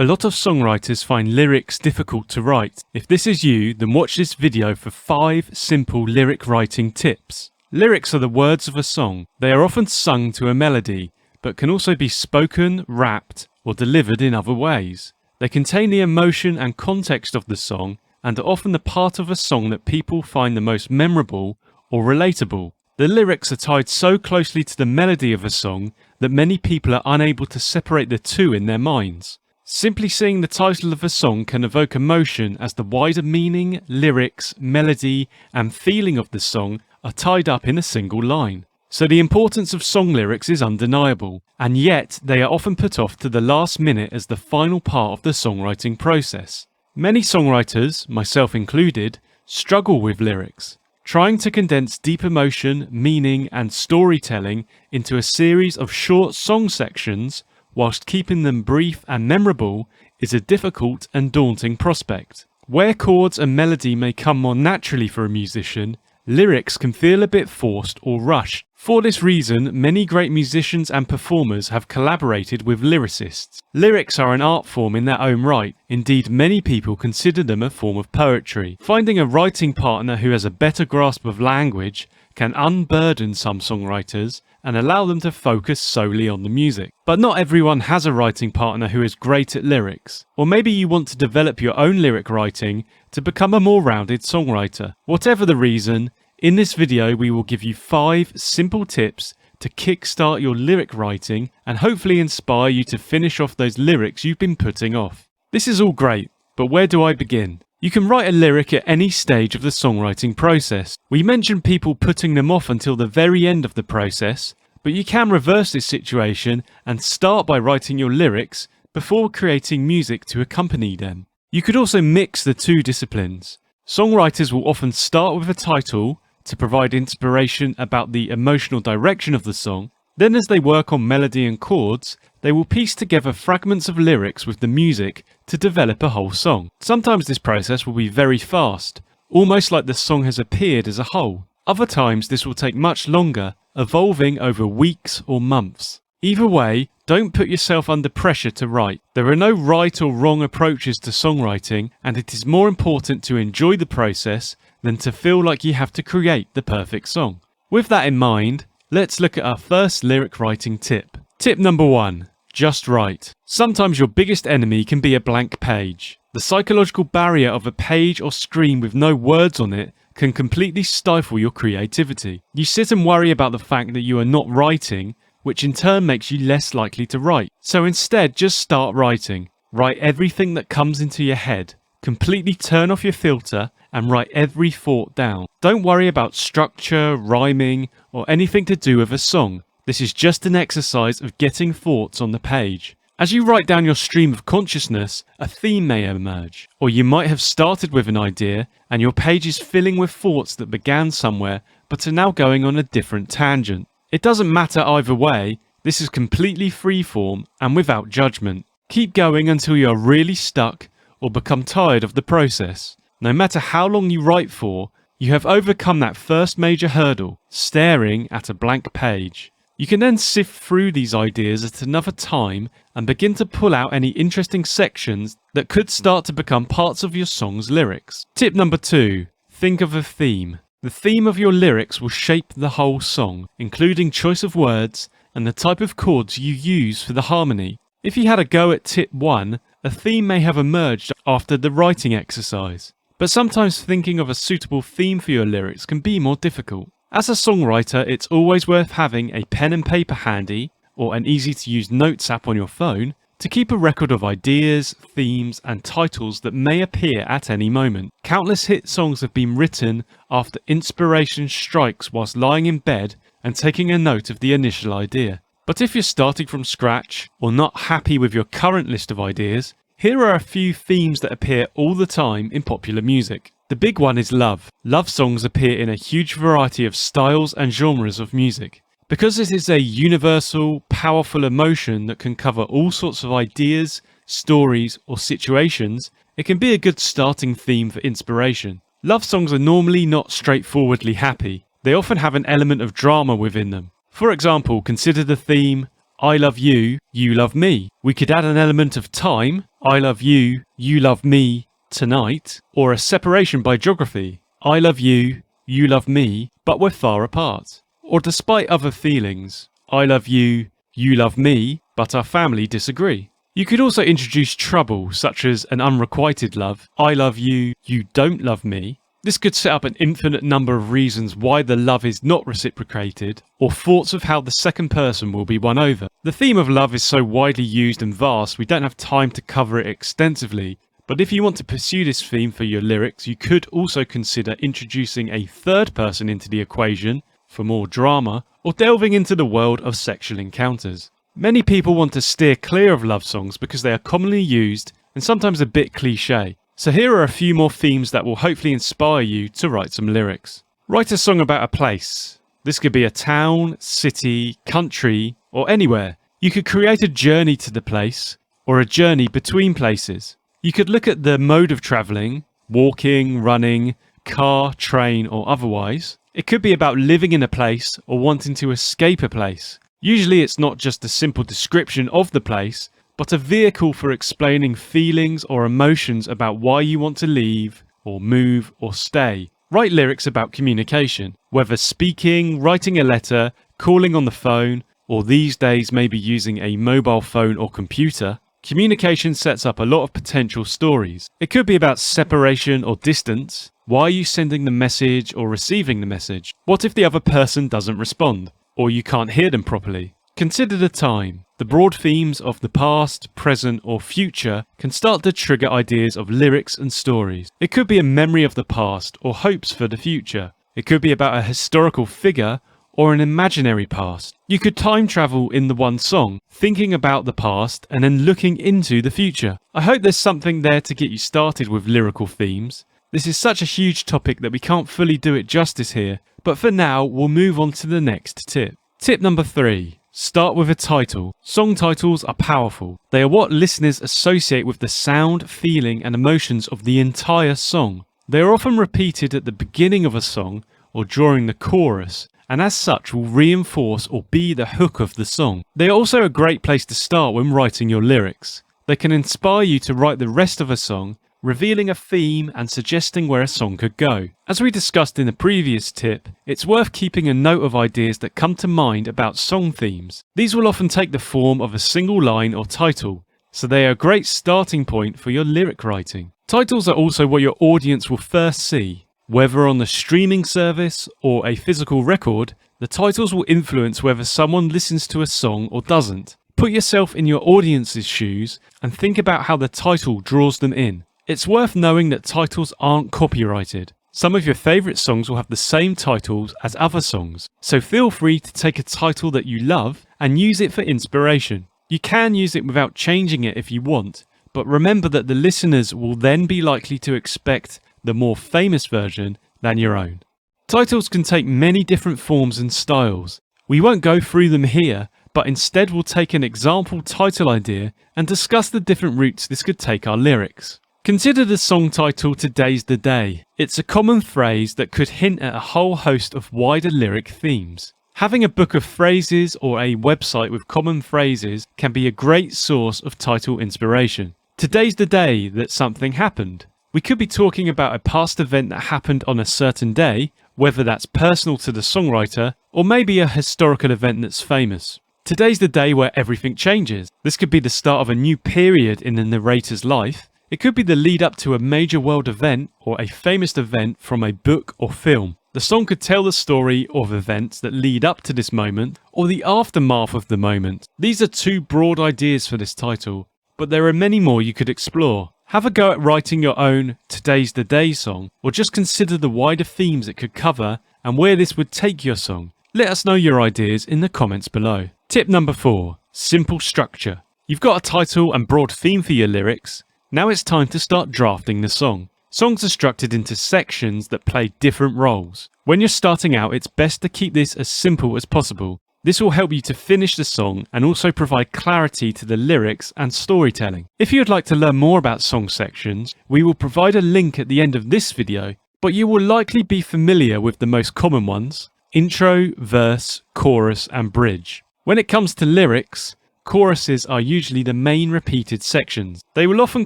A lot of songwriters find lyrics difficult to write. If this is you, then watch this video for 5 simple lyric writing tips. Lyrics are the words of a song. They are often sung to a melody, but can also be spoken, rapped, or delivered in other ways. They contain the emotion and context of the song, and are often the part of a song that people find the most memorable or relatable. The lyrics are tied so closely to the melody of a song that many people are unable to separate the two in their minds. Simply seeing the title of a song can evoke emotion, as the wider meaning, lyrics, melody, and feeling of the song are tied up in a single line. So the importance of song lyrics is undeniable, and yet they are often put off to the last minute as the final part of the songwriting process. Many songwriters, myself included, struggle with lyrics. Trying to condense deep emotion, meaning, and storytelling into a series of short song sections whilst keeping them brief and memorable is a difficult and daunting prospect. Where chords and melody may come more naturally for a musician, lyrics can feel a bit forced or rushed. For this reason, many great musicians and performers have collaborated with lyricists. Lyrics are an art form in their own right. Indeed, many people consider them a form of poetry. Finding a writing partner who has a better grasp of language can unburden some songwriters and allow them to focus solely on the music. But not everyone has a writing partner who is great at lyrics. Or maybe you want to develop your own lyric writing to become a more rounded songwriter. Whatever the reason, in this video we will give you 5 simple tips to kickstart your lyric writing and hopefully inspire you to finish off those lyrics you've been putting off. This is all great, but where do I begin? You can write a lyric at any stage of the songwriting process. We mentioned people putting them off until the very end of the process, but you can reverse this situation and start by writing your lyrics before creating music to accompany them. You could also mix the two disciplines. Songwriters will often start with a title to provide inspiration about the emotional direction of the song. Then as they work on melody and chords, they will piece together fragments of lyrics with the music to develop a whole song. Sometimes this process will be very fast, almost like the song has appeared as a whole. Other times this will take much longer, evolving over weeks or months. Either way, don't put yourself under pressure to write. There are no right or wrong approaches to songwriting, and it is more important to enjoy the process than to feel like you have to create the perfect song. With that in mind, let's look at our first lyric writing tip. Tip number 1. Just write. Sometimes your biggest enemy can be a blank page. The psychological barrier of a page or screen with no words on it can completely stifle your creativity. You sit and worry about the fact that you are not writing, which in turn makes you less likely to write. So instead, just start writing. Write everything that comes into your head. Completely turn off your filter and write every thought down. Don't worry about structure, rhyming, or anything to do with a song. This is just an exercise of getting thoughts on the page. As you write down your stream of consciousness, a theme may emerge. Or you might have started with an idea and your page is filling with thoughts that began somewhere but are now going on a different tangent. It doesn't matter either way, this is completely freeform and without judgment. Keep going until you are really stuck or become tired of the process. No matter how long you write for, you have overcome that first major hurdle, staring at a blank page. You can then sift through these ideas at another time and begin to pull out any interesting sections that could start to become parts of your song's lyrics. Tip number 2. Think of a theme. The theme of your lyrics will shape the whole song, including choice of words and the type of chords you use for the harmony. If you had a go at tip 1, a theme may have emerged after the writing exercise. But sometimes thinking of a suitable theme for your lyrics can be more difficult. As a songwriter, it's always worth having a pen and paper handy, or an easy-to-use notes app on your phone, to keep a record of ideas, themes, and titles that may appear at any moment. Countless hit songs have been written after inspiration strikes whilst lying in bed and taking a note of the initial idea. But if you're starting from scratch, or not happy with your current list of ideas, here are a few themes that appear all the time in popular music. The big one is love. Love songs appear in a huge variety of styles and genres of music. Because it is a universal, powerful emotion that can cover all sorts of ideas, stories, or situations, it can be a good starting theme for inspiration. Love songs are normally not straightforwardly happy. They often have an element of drama within them. For example, consider the theme, I love you, you love me. We could add an element of time, I love you, you love me, tonight, or a separation by geography, I love you, you love me, but we're far apart. Or despite other feelings, I love you, you love me, but our family disagree. You could also introduce trouble, such as an unrequited love, I love you, you don't love me. This could set up an infinite number of reasons why the love is not reciprocated, or thoughts of how the second person will be won over. The theme of love is so widely used and vast we don't have time to cover it extensively, but if you want to pursue this theme for your lyrics, you could also consider introducing a third person into the equation for more drama, or delving into the world of sexual encounters. Many people want to steer clear of love songs because they are commonly used and sometimes a bit cliché. So here are a few more themes that will hopefully inspire you to write some lyrics. Write a song about a place. This could be a town, city, country, or anywhere. You could create a journey to the place, or a journey between places. You could look at the mode of travelling, walking, running, car, train, or otherwise. It could be about living in a place or wanting to escape a place. Usually it's not just a simple description of the place, but a vehicle for explaining feelings or emotions about why you want to leave, or move, or stay. Write lyrics about communication, whether speaking, writing a letter, calling on the phone, or these days maybe using a mobile phone or computer. Communication sets up a lot of potential stories. It could be about separation or distance. Why are you sending the message or receiving the message? What if the other person doesn't respond, or you can't hear them properly? Consider the time. The broad themes of the past, present, or future can start to trigger ideas of lyrics and stories. It could be a memory of the past or hopes for the future. It could be about a historical figure or an imaginary past. You could time travel in the one song, thinking about the past and then looking into the future. I hope there's something there to get you started with lyrical themes. This is such a huge topic that we can't fully do it justice here, but for now we'll move on to the next tip. Tip number 3. Start with a title. Song titles are powerful. They are what listeners associate with the sound, feeling, and emotions of the entire song. They are often repeated at the beginning of a song or during the chorus, and as such will reinforce or be the hook of the song. They are also a great place to start when writing your lyrics. They can inspire you to write the rest of a song, revealing a theme and suggesting where a song could go. As we discussed in the previous tip, it's worth keeping a note of ideas that come to mind about song themes. These will often take the form of a single line or title, so they are a great starting point for your lyric writing. Titles are also what your audience will first see. Whether on the streaming service or a physical record, the titles will influence whether someone listens to a song or doesn't. Put yourself in your audience's shoes and think about how the title draws them in. It's worth knowing that titles aren't copyrighted. Some of your favourite songs will have the same titles as other songs, so feel free to take a title that you love and use it for inspiration. You can use it without changing it if you want, but remember that the listeners will then be likely to expect the more famous version than your own. Titles can take many different forms and styles. We won't go through them here, but instead we'll take an example title idea and discuss the different routes this could take our lyrics. Consider the song title Today's the Day. It's a common phrase that could hint at a whole host of wider lyric themes. Having a book of phrases or a website with common phrases can be a great source of title inspiration. Today's the day that something happened. We could be talking about a past event that happened on a certain day, whether that's personal to the songwriter or maybe a historical event that's famous. Today's the day where everything changes. This could be the start of a new period in the narrator's life. It could be the lead up to a major world event or a famous event from a book or film. The song could tell the story of events that lead up to this moment or the aftermath of the moment. These are two broad ideas for this title, but there are many more you could explore. Have a go at writing your own Today's the Day song, or just consider the wider themes it could cover and where this would take your song. Let us know your ideas in the comments below. Tip number 4. Simple structure. You've got a title and broad theme for your lyrics. Now it's time to start drafting the song. Songs are structured into sections that play different roles. When you're starting out, it's best to keep this as simple as possible. This will help you to finish the song and also provide clarity to the lyrics and storytelling. If you'd like to learn more about song sections, we will provide a link at the end of this video, but you will likely be familiar with the most common ones: intro, verse, chorus, and bridge. When it comes to lyrics, choruses are usually the main repeated sections. They will often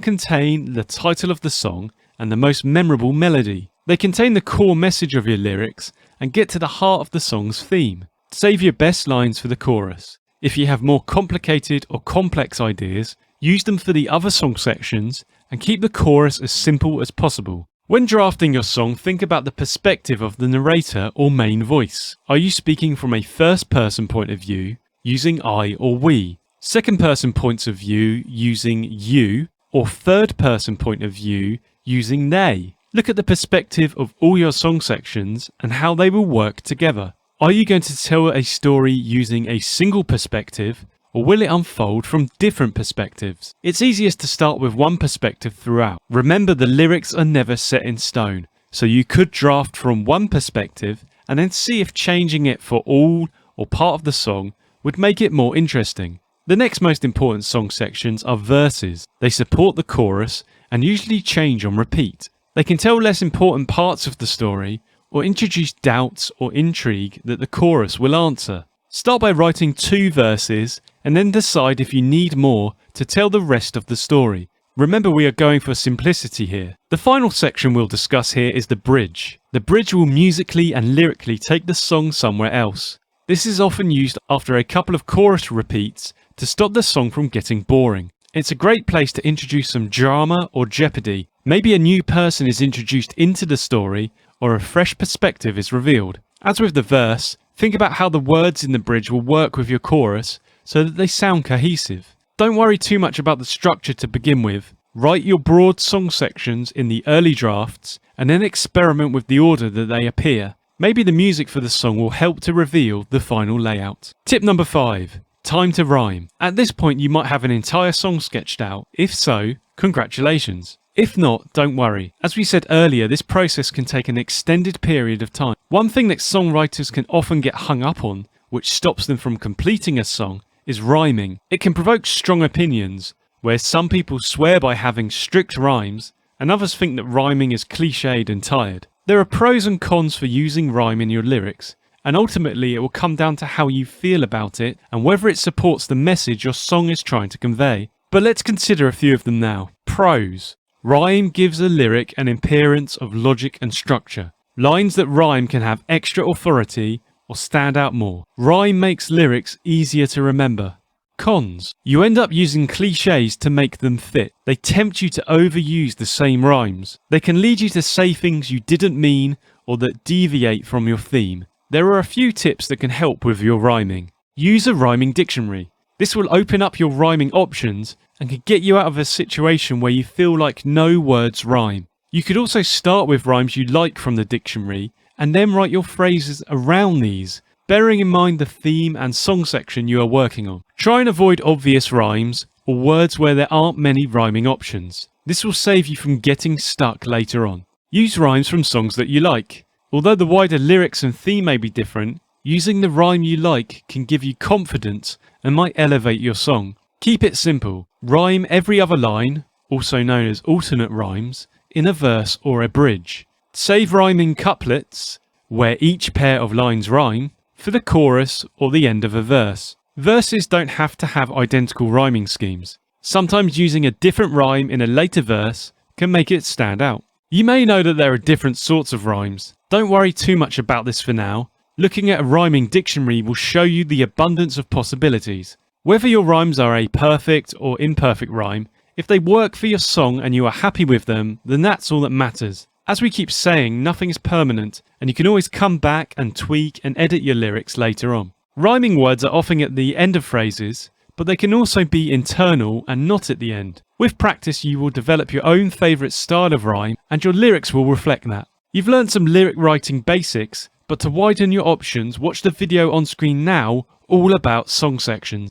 contain the title of the song and the most memorable melody. They contain the core message of your lyrics and get to the heart of the song's theme. Save your best lines for the chorus. If you have more complicated or complex ideas, use them for the other song sections and keep the chorus as simple as possible. When drafting your song, think about the perspective of the narrator or main voice. Are you speaking from a first-person point of view, using I or we? Second-person points of view, using you? Or third-person point of view, using they? Look at the perspective of all your song sections and how they will work together. Are you going to tell a story using a single perspective, or will it unfold from different perspectives? It's easiest to start with one perspective throughout. Remember, the lyrics are never set in stone, so you could draft from one perspective and then see if changing it for all or part of the song would make it more interesting. The next most important song sections are verses. They support the chorus and usually change on repeat. They can tell less important parts of the story or introduce doubts or intrigue that the chorus will answer. Start by writing 2 verses and then decide if you need more to tell the rest of the story. Remember, we are going for simplicity here. The final section we'll discuss here is the bridge. The bridge will musically and lyrically take the song somewhere else. This is often used after a couple of chorus repeats to stop the song from getting boring. It's a great place to introduce some drama or jeopardy. Maybe a new person is introduced into the story or a fresh perspective is revealed. As with the verse, think about how the words in the bridge will work with your chorus so that they sound cohesive. Don't worry too much about the structure to begin with. Write your broad song sections in the early drafts and then experiment with the order that they appear. Maybe the music for the song will help to reveal the final layout. Tip number 5. Time to rhyme. At this point you might have an entire song sketched out. If so, congratulations. If not, don't worry. As we said earlier, this process can take an extended period of time. One thing that songwriters can often get hung up on, which stops them from completing a song, is rhyming. It can provoke strong opinions, where some people swear by having strict rhymes, and others think that rhyming is cliched and tired. There are pros and cons for using rhyme in your lyrics, and ultimately it will come down to how you feel about it and whether it supports the message your song is trying to convey. But let's consider a few of them now. Pros. Rhyme gives a lyric an appearance of logic and structure. Lines that rhyme can have extra authority or stand out more. Rhyme makes lyrics easier to remember. Cons. You end up using cliches to make them fit. They tempt you to overuse the same rhymes. They can lead you to say things you didn't mean or that deviate from your theme. There are a few tips that can help with your rhyming. Use a rhyming dictionary. This will open up your rhyming options and can get you out of a situation where you feel like no words rhyme. You could also start with rhymes you like from the dictionary and then write your phrases around these, bearing in mind the theme and song section you are working on. Try and avoid obvious rhymes or words where there aren't many rhyming options. This will save you from getting stuck later on. Use rhymes from songs that you like. Although the wider lyrics and theme may be different, using the rhyme you like can give you confidence and might elevate your song. Keep it simple. Rhyme every other line, also known as alternate rhymes, in a verse or a bridge. Save rhyming couplets, where each pair of lines rhyme, for the chorus or the end of a verse. Verses don't have to have identical rhyming schemes. Sometimes using a different rhyme in a later verse can make it stand out. You may know that there are different sorts of rhymes. Don't worry too much about this for now. Looking at a rhyming dictionary will show you the abundance of possibilities. Whether your rhymes are a perfect or imperfect rhyme, if they work for your song and you are happy with them, then that's all that matters. As we keep saying, nothing is permanent, and you can always come back and tweak and edit your lyrics later on. Rhyming words are often at the end of phrases, but they can also be internal and not at the end. With practice, you will develop your own favourite style of rhyme, and your lyrics will reflect that. You've learned some lyric writing basics, but to widen your options, watch the video on screen now all about song sections.